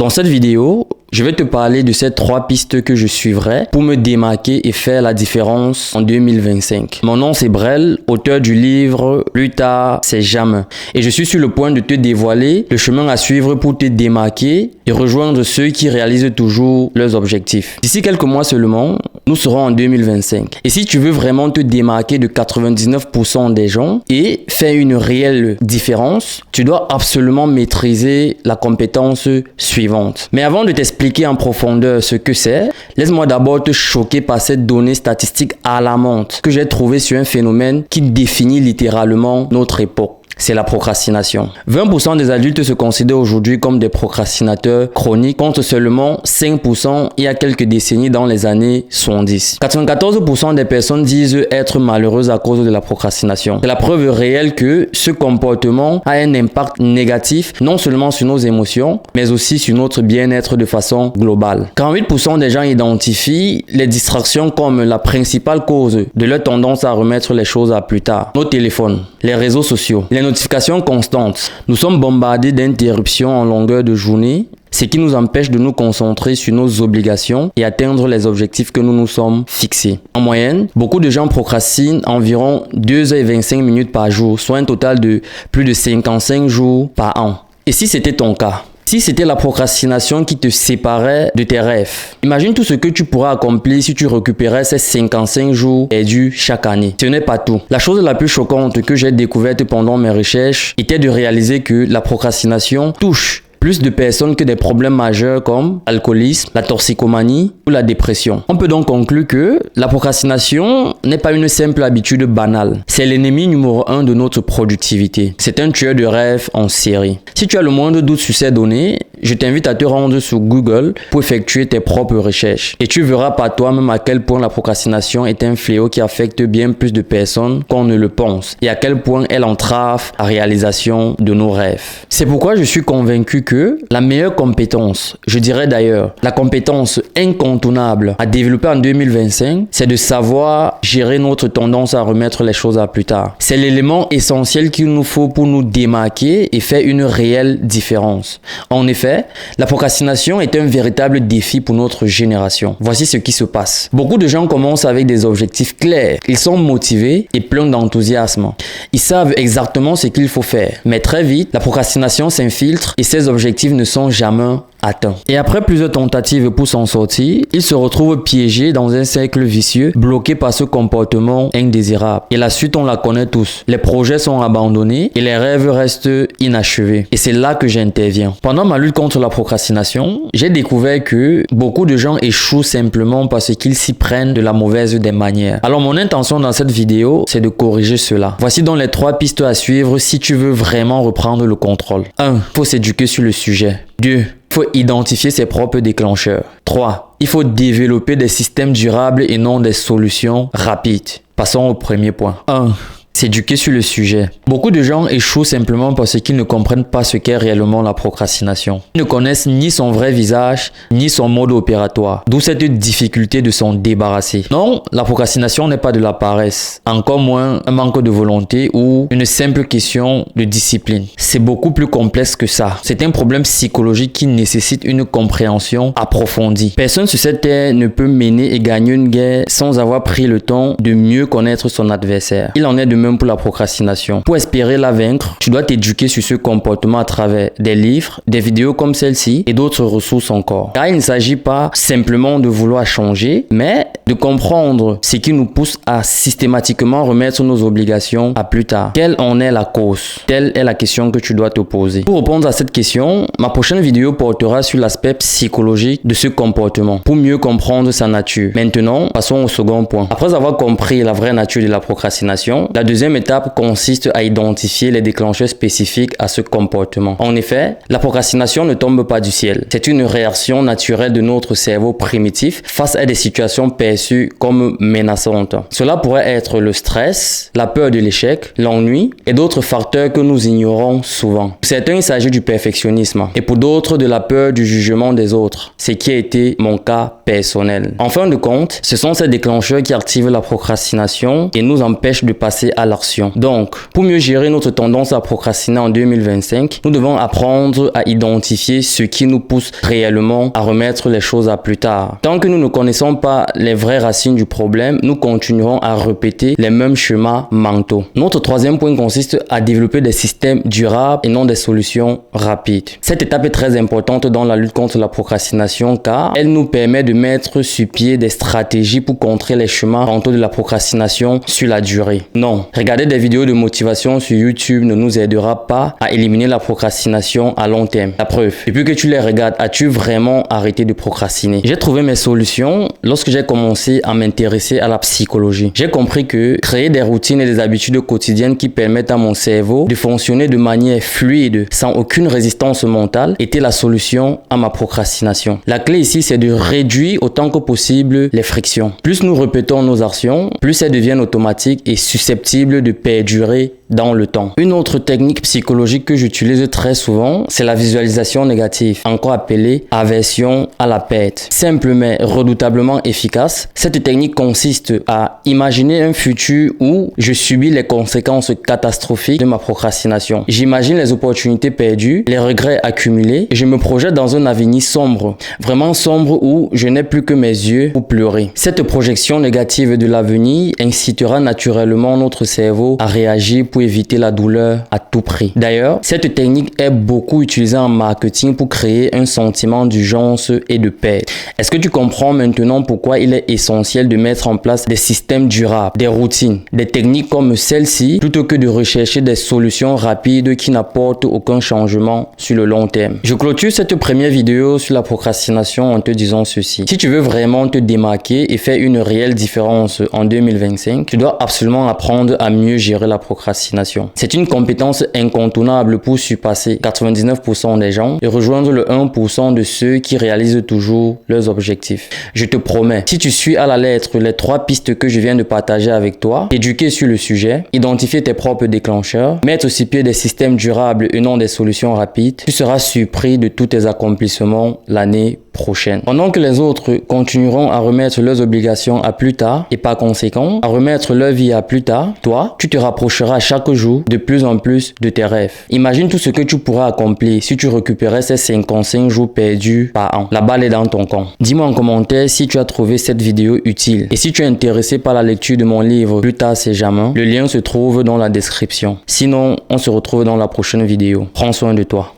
Dans cette vidéo, je vais te parler de ces 3 pistes que je suivrai pour me démarquer et faire la différence en 2025. Mon nom c'est Brel, auteur du livre « Plus tard, c'est jamais ». Et je suis sur le point de te dévoiler le chemin à suivre pour te démarquer et rejoindre ceux qui réalisent toujours leurs objectifs. D'ici quelques mois seulement, nous serons en 2025. Et si tu veux vraiment te démarquer de 99% des gens et faire une réelle différence, tu dois absolument maîtriser la compétence suivante. Mais avant de t'expliquer en profondeur ce que c'est, laisse-moi d'abord te choquer par cette donnée statistique alarmante que j'ai trouvée sur un phénomène qui définit littéralement notre époque. C'est la procrastination. 20% des adultes se considèrent aujourd'hui comme des procrastinateurs chroniques, contre seulement 5% il y a quelques décennies dans les années 70. 94% des personnes disent être malheureuses à cause de la procrastination. C'est la preuve réelle que ce comportement a un impact négatif non seulement sur nos émotions, mais aussi sur notre bien-être de façon globale. 48% des gens identifient les distractions comme la principale cause de leur tendance à remettre les choses à plus tard. Nos téléphones, les réseaux sociaux, les notifications constantes. Nous sommes bombardés d'interruptions en longueur de journée, ce qui nous empêche de nous concentrer sur nos obligations et atteindre les objectifs que nous nous sommes fixés. En moyenne, beaucoup de gens procrastinent environ 2h25 minutes par jour, soit un total de plus de 55 jours par an. Et si c'était ton cas? Si c'était la procrastination qui te séparait de tes rêves, imagine tout ce que tu pourrais accomplir si tu récupérais ces 55 jours perdus chaque année. Ce n'est pas tout. La chose la plus choquante que j'ai découverte pendant mes recherches était de réaliser que la procrastination touche plus de personnes que des problèmes majeurs comme l'alcoolisme, la toxicomanie ou la dépression. On peut donc conclure que la procrastination n'est pas une simple habitude banale. C'est l'ennemi numéro 1 de notre productivité. C'est un tueur de rêves en série. Si tu as le moindre doute sur ces données, je t'invite à te rendre sur Google pour effectuer tes propres recherches. Et tu verras par toi-même à quel point la procrastination est un fléau qui affecte bien plus de personnes qu'on ne le pense et à quel point elle entrave la réalisation de nos rêves. C'est pourquoi je suis convaincu que la meilleure compétence, je dirais d'ailleurs la compétence incontournable à développer en 2025, c'est de savoir gérer notre tendance à remettre les choses à plus tard. C'est l'élément essentiel qu'il nous faut pour nous démarquer et faire une réelle différence. En effet, la procrastination est un véritable défi pour notre génération. Voici ce qui se passe. Beaucoup de gens commencent avec des objectifs clairs. Ils sont motivés et pleins d'enthousiasme. Ils savent exactement ce qu'il faut faire. Mais très vite, la procrastination s'infiltre et ces objectifs ne sont jamais atteints. Et après plusieurs tentatives pour s'en sortir, ils se retrouvent piégés dans un cercle vicieux, bloqués par ce comportement indésirable. Et la suite, on la connaît tous. Les projets sont abandonnés et les rêves restent inachevés. Et c'est là que j'interviens. Pendant ma lutte contre la procrastination, j'ai découvert que beaucoup de gens échouent simplement parce qu'ils s'y prennent de la mauvaise des manières. Alors mon intention dans cette vidéo, c'est de corriger cela. Voici donc les 3 pistes à suivre si tu veux vraiment reprendre le contrôle. 1. Il faut s'éduquer sur le sujet. 2. Il faut identifier ses propres déclencheurs. 3. Il faut développer des systèmes durables et non des solutions rapides. Passons au premier point. 1. S'éduquer sur le sujet. Beaucoup de gens échouent simplement parce qu'ils ne comprennent pas ce qu'est réellement la procrastination. Ils ne connaissent ni son vrai visage, ni son mode opératoire. D'où cette difficulté de s'en débarrasser. Non, la procrastination n'est pas de la paresse. Encore moins un manque de volonté ou une simple question de discipline. C'est beaucoup plus complexe que ça. C'est un problème psychologique qui nécessite une compréhension approfondie. Personne sur cette terre ne peut mener et gagner une guerre sans avoir pris le temps de mieux connaître son adversaire. Il en est de même pour la procrastination. Pour espérer la vaincre, tu dois t'éduquer sur ce comportement à travers des livres, des vidéos comme celle-ci et d'autres ressources encore. Car il ne s'agit pas simplement de vouloir changer, mais de comprendre ce qui nous pousse à systématiquement remettre nos obligations à plus tard. Quelle en est la cause? Telle est la question que tu dois te poser. Pour répondre à cette question, ma prochaine vidéo portera sur l'aspect psychologique de ce comportement pour mieux comprendre sa nature. Maintenant, passons au second point. Après avoir compris la vraie nature de la procrastination, la deuxième étape consiste à identifier les déclencheurs spécifiques à ce comportement. En effet, la procrastination ne tombe pas du ciel. C'est une réaction naturelle de notre cerveau primitif face à des situations perçues comme menaçantes. Cela pourrait être le stress, la peur de l'échec, l'ennui et d'autres facteurs que nous ignorons souvent. Pour certains, il s'agit du perfectionnisme et pour d'autres, de la peur du jugement des autres, ce qui a été mon cas personnel. En fin de compte, ce sont ces déclencheurs qui activent la procrastination et nous empêchent de passer à l'action. Donc, pour mieux gérer notre tendance à procrastiner en 2025, nous devons apprendre à identifier ce qui nous pousse réellement à remettre les choses à plus tard. Tant que nous ne connaissons pas les vraies racines du problème, nous continuerons à répéter les mêmes schémas mentaux. Notre troisième point consiste à développer des systèmes durables et non des solutions rapides. Cette étape est très importante dans la lutte contre la procrastination car elle nous permet de mettre sur pied des stratégies pour contrer les chemins mentaux de la procrastination sur la durée. Non, regarder des vidéos de motivation sur YouTube ne nous aidera pas à éliminer la procrastination à long terme. La preuve, depuis que tu les regardes, as-tu vraiment arrêté de procrastiner? J'ai trouvé mes solutions lorsque j'ai commencé à m'intéresser à la psychologie. J'ai compris que créer des routines et des habitudes quotidiennes qui permettent à mon cerveau de fonctionner de manière fluide, sans aucune résistance mentale, était la solution à ma procrastination. La clé ici, c'est de réduire autant que possible les frictions. Plus nous répétons nos actions, plus elles deviennent automatiques et susceptibles de perdurer dans le temps. Une autre technique psychologique que j'utilise très souvent, c'est la visualisation négative, encore appelée aversion à la perte. Simple mais redoutablement efficace, cette technique consiste à imaginer un futur où je subis les conséquences catastrophiques de ma procrastination. J'imagine les opportunités perdues, les regrets accumulés et je me projette dans un avenir sombre, vraiment sombre où je n'ai plus que mes yeux pour pleurer. Cette projection négative de l'avenir incitera naturellement notre cerveau à réagir pour éviter la douleur à tout prix. D'ailleurs, cette technique est beaucoup utilisée en marketing pour créer un sentiment d'urgence et de perte. Est-ce que tu comprends maintenant pourquoi il est essentiel de mettre en place des systèmes durables, des routines, des techniques comme celle-ci, plutôt que de rechercher des solutions rapides qui n'apportent aucun changement sur le long terme? Je clôture cette première vidéo sur la procrastination en te disant ceci. Si tu veux vraiment te démarquer et faire une réelle différence en 2025, tu dois absolument apprendre à mieux gérer la procrastination. C'est une compétence incontournable pour surpasser 99% des gens et rejoindre le 1% de ceux qui réalisent toujours leurs objectifs. Je te promets, si tu suis à la lettre les 3 pistes que je viens de partager avec toi, éduquer sur le sujet, identifier tes propres déclencheurs, mettre sur pied des systèmes durables et non des solutions rapides, tu seras surpris de tous tes accomplissements l'année prochaine. Pendant que les autres continueront à remettre leurs obligations à plus tard et par conséquent à remettre leur vie à plus tard, toi, tu te rapprocheras chaque jour de plus en plus de tes rêves. Imagine tout ce que tu pourras accomplir si tu récupérais ces 55 jours perdus par an. La balle est dans ton camp. Dis-moi en commentaire si tu as trouvé cette vidéo utile. Et si tu es intéressé par la lecture de mon livre Plus tard c'est jamais, le lien se trouve dans la description. Sinon, on se retrouve dans la prochaine vidéo. Prends soin de toi.